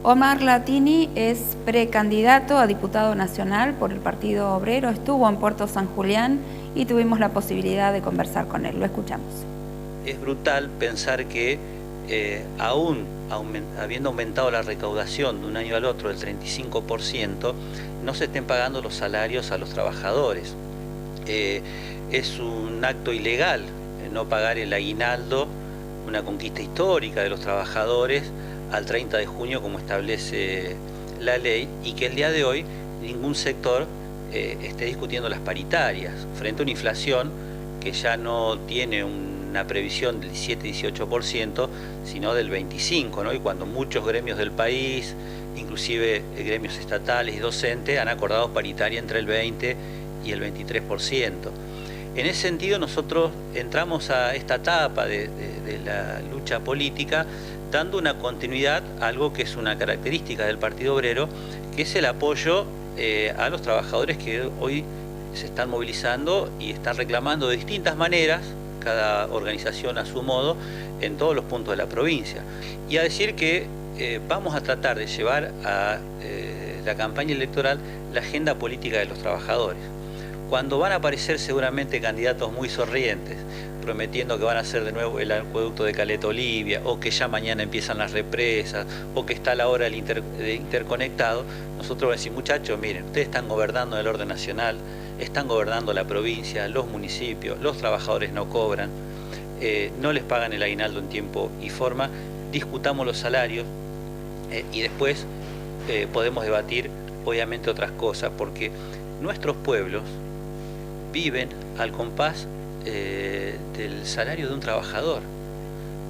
Omar Latini es precandidato a diputado nacional por el Partido Obrero, estuvo en Puerto San Julián y tuvimos la posibilidad de conversar con él. Lo escuchamos. Es brutal pensar que aún habiendo aumentado la recaudación de un año al otro del 35%, no se estén pagando los salarios a los trabajadores. Es un acto ilegal no pagar el aguinaldo, una conquista histórica de los trabajadores, al 30 de junio como establece la ley, y que el día de hoy ningún sector esté discutiendo las paritarias frente a una inflación que ya no tiene una previsión del 17-18%, sino del 25%, ¿no? Y cuando muchos gremios del país, inclusive gremios estatales y docentes, han acordado paritaria entre el 20 y el 23%. En ese sentido, nosotros entramos a esta etapa de la lucha política dando una continuidad a algo que es una característica del Partido Obrero, que es el apoyo a los trabajadores que hoy se están movilizando y están reclamando de distintas maneras, cada organización a su modo, en todos los puntos de la provincia. Y a decir que vamos a tratar de llevar a la campaña electoral la agenda política de los trabajadores. Cuando van a aparecer seguramente candidatos muy sonrientes, prometiendo que van a hacer de nuevo el acueducto de Caleta Olivia, o que ya mañana empiezan las represas, o que está a la hora del interconectado, nosotros vamos a decir, muchachos, miren, ustedes están gobernando en el orden nacional, están gobernando la provincia, los municipios, los trabajadores no cobran, no les pagan el aguinaldo en tiempo y forma, discutamos los salarios y después podemos debatir obviamente otras cosas, porque nuestros pueblos viven al compás del salario de un trabajador.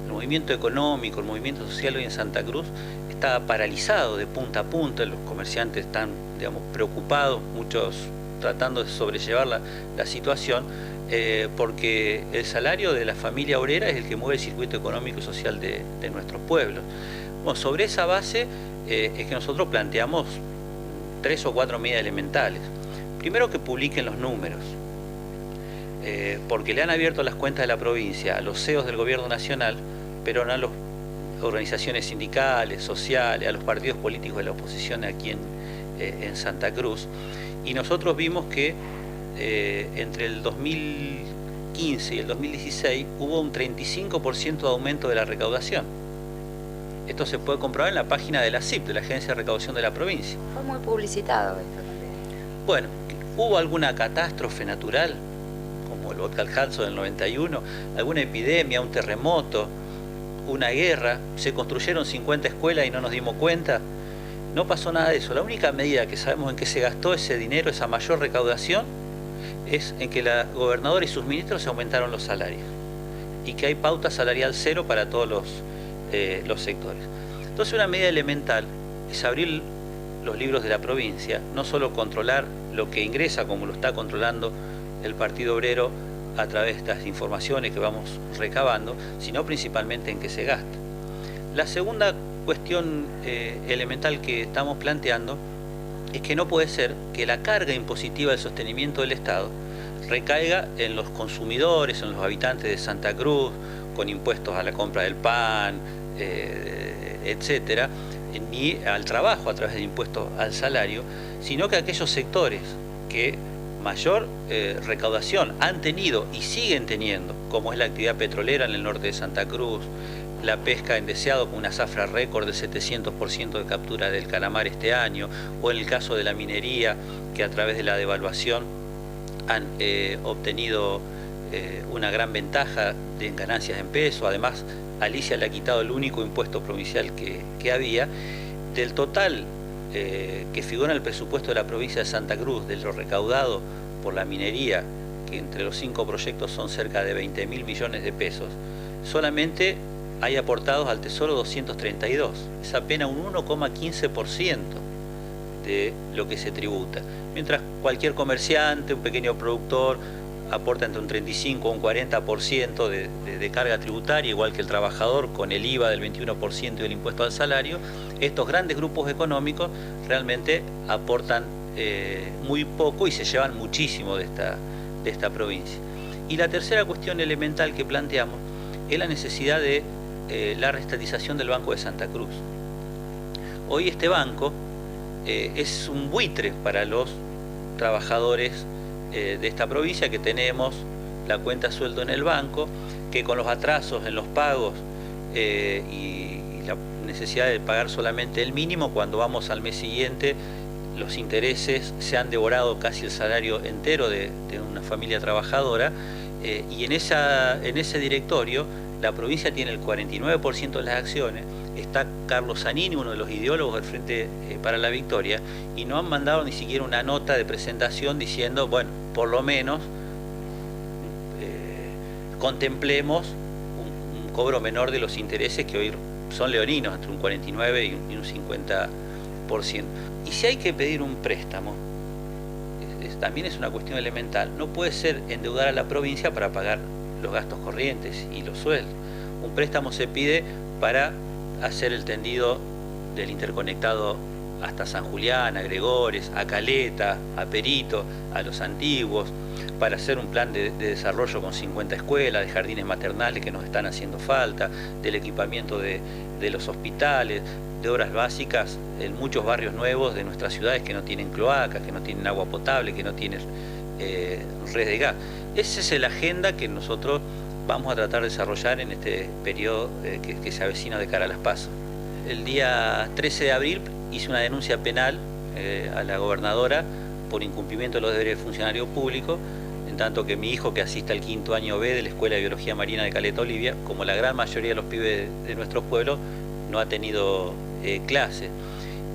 El movimiento económico, el movimiento social hoy en Santa Cruz está paralizado de punta a punta, los comerciantes están, digamos, preocupados, muchos tratando de sobrellevar la situación, porque el salario de la familia obrera es el que mueve el circuito económico y social de nuestros pueblos. Bueno, sobre esa base es que nosotros planteamos 3 o 4 medidas elementales. Primero, que publiquen los números, porque le han abierto las cuentas de la provincia a los CEOs del gobierno nacional, pero no a las organizaciones sindicales, sociales, a los partidos políticos de la oposición aquí en Santa Cruz. Y nosotros vimos que entre el 2015 y el 2016 hubo un 35% de aumento de la recaudación. Esto se puede comprobar en la página de la ACIP, de la Agencia de Recaudación de la provincia. Fue muy publicitado esto también. Bueno, ¿hubo alguna catástrofe natural, como el volcán Hudson del 91, alguna epidemia, un terremoto, una guerra? ¿Se construyeron 50 escuelas y no nos dimos cuenta? No pasó nada de eso. La única medida que sabemos en que se gastó ese dinero, esa mayor recaudación, es en que la gobernadora y sus ministros se aumentaron los salarios y que hay pauta salarial cero para todos los sectores. Entonces, una medida elemental es abrir los libros de la provincia, no solo controlar lo que ingresa como lo está controlando el Partido Obrero a través de estas informaciones que vamos recabando, sino principalmente en qué se gasta. La segunda cuestión elemental que estamos planteando es que no puede ser que la carga impositiva del sostenimiento del Estado recaiga en los consumidores, en los habitantes de Santa Cruz, con impuestos a la compra del pan, etcétera, ni al trabajo a través de impuestos al salario, sino que aquellos sectores que mayor recaudación han tenido y siguen teniendo, como es la actividad petrolera en el norte de Santa Cruz, la pesca en Deseado con una zafra récord del 700% de captura del calamar este año, o en el caso de la minería, que a través de la devaluación han obtenido una gran ventaja de ganancias en peso. Además, Alicia le ha quitado el único impuesto provincial que había. Del total que figura en el presupuesto de la provincia de Santa Cruz, de lo recaudado por la minería, que entre los 5 proyectos son cerca de 20.000 millones de pesos, solamente hay aportados al Tesoro 232, es apenas un 1,15% de lo que se tributa, mientras cualquier comerciante, un pequeño productor, aporta entre un 35 o un 40% de carga tributaria, igual que el trabajador, con el IVA del 21% y el impuesto al salario. Estos grandes grupos económicos realmente aportan muy poco y se llevan muchísimo de esta provincia. Y la tercera cuestión elemental que planteamos es la necesidad de la reestatización del Banco de Santa Cruz. Hoy este banco es un buitre para los trabajadores de esta provincia, que tenemos la cuenta sueldo en el banco, que con los atrasos en los pagos y la necesidad de pagar solamente el mínimo, cuando vamos al mes siguiente los intereses se han devorado casi el salario entero de una familia trabajadora, y en ese directorio la provincia tiene el 49% de las acciones. Está Carlos Zanini, uno de los ideólogos del Frente para la Victoria, y no han mandado ni siquiera una nota de presentación diciendo, bueno, por lo menos contemplemos un cobro menor de los intereses, que hoy son leoninos, entre un 49 y un 50%. Y si hay que pedir un préstamo, también es una cuestión elemental. No puede ser endeudar a la provincia para pagar los gastos corrientes y los sueldos. Un préstamo se pide para hacer el tendido del interconectado hasta San Julián, a Gregores, a Caleta, a Perito, a Los Antiguos, para hacer un plan de desarrollo con 50 escuelas, de jardines maternales que nos están haciendo falta, del equipamiento de los hospitales, de obras básicas en muchos barrios nuevos de nuestras ciudades que no tienen cloacas, que no tienen agua potable, que no tienen red de gas. Esa es la agenda que nosotros vamos a tratar de desarrollar en este periodo que se avecina de cara a las PASO. El día 13 de abril hice una denuncia penal a la gobernadora por incumplimiento de los deberes de funcionario público, en tanto que mi hijo, que asiste al 5º año B de la Escuela de Biología Marina de Caleta Olivia, como la gran mayoría de los pibes de nuestro pueblo, no ha tenido clase.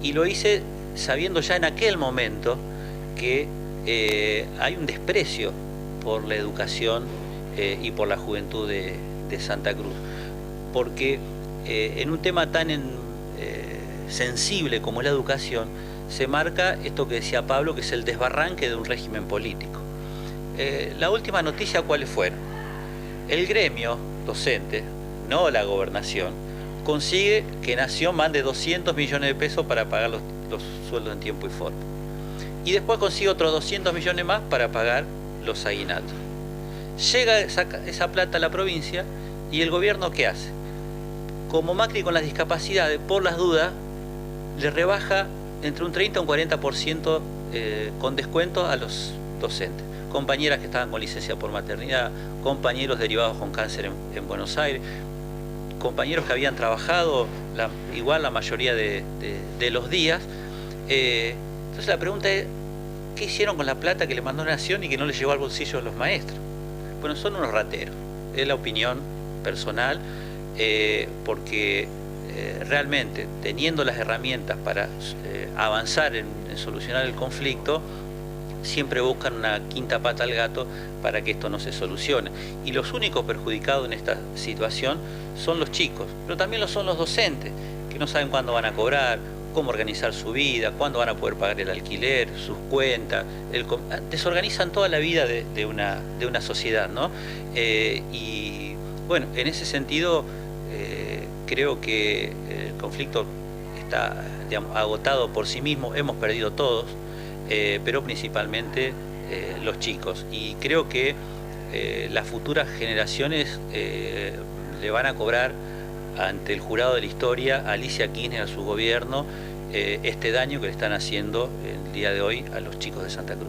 Y lo hice sabiendo ya en aquel momento que hay un desprecio por la educación y por la juventud de Santa Cruz, porque en un tema tan sensible como la educación se marca esto que decía Pablo, que es el desbarranque de un régimen político. La última noticia, ¿cuáles fueron? El gremio docente, no la gobernación, consigue que Nación mande 200 millones de pesos para pagar los sueldos en tiempo y forma. Y después consigue otros 200 millones más para pagar los aguinaldos. Llega esa plata a la provincia y el gobierno, ¿qué hace? Como Macri con las discapacidades, por las dudas, le rebaja entre un 30 y un 40% con descuento a los docentes. Compañeras que estaban con licencia por maternidad, compañeros derivados con cáncer en Buenos Aires, compañeros que habían trabajado igual la mayoría de los días. Entonces la pregunta es, ¿qué hicieron con la plata que le mandó Nación y que no le llegó al bolsillo de los maestros? Bueno, son unos rateros, es la opinión personal, porque realmente teniendo las herramientas para avanzar en solucionar el conflicto, siempre buscan una quinta pata al gato para que esto no se solucione. Y los únicos perjudicados en esta situación son los chicos, pero también lo son los docentes, que no saben cuándo van a cobrar, cómo organizar su vida, cuándo van a poder pagar el alquiler, sus cuentas, desorganizan toda la vida de una sociedad, ¿no? Y bueno, en ese sentido creo que el conflicto está, digamos, agotado por sí mismo, hemos perdido todos, pero principalmente los chicos, y creo que las futuras generaciones le van a cobrar ante el jurado de la historia a Alicia Kirchner, a su gobierno, este daño que le están haciendo el día de hoy a los chicos de Santa Cruz.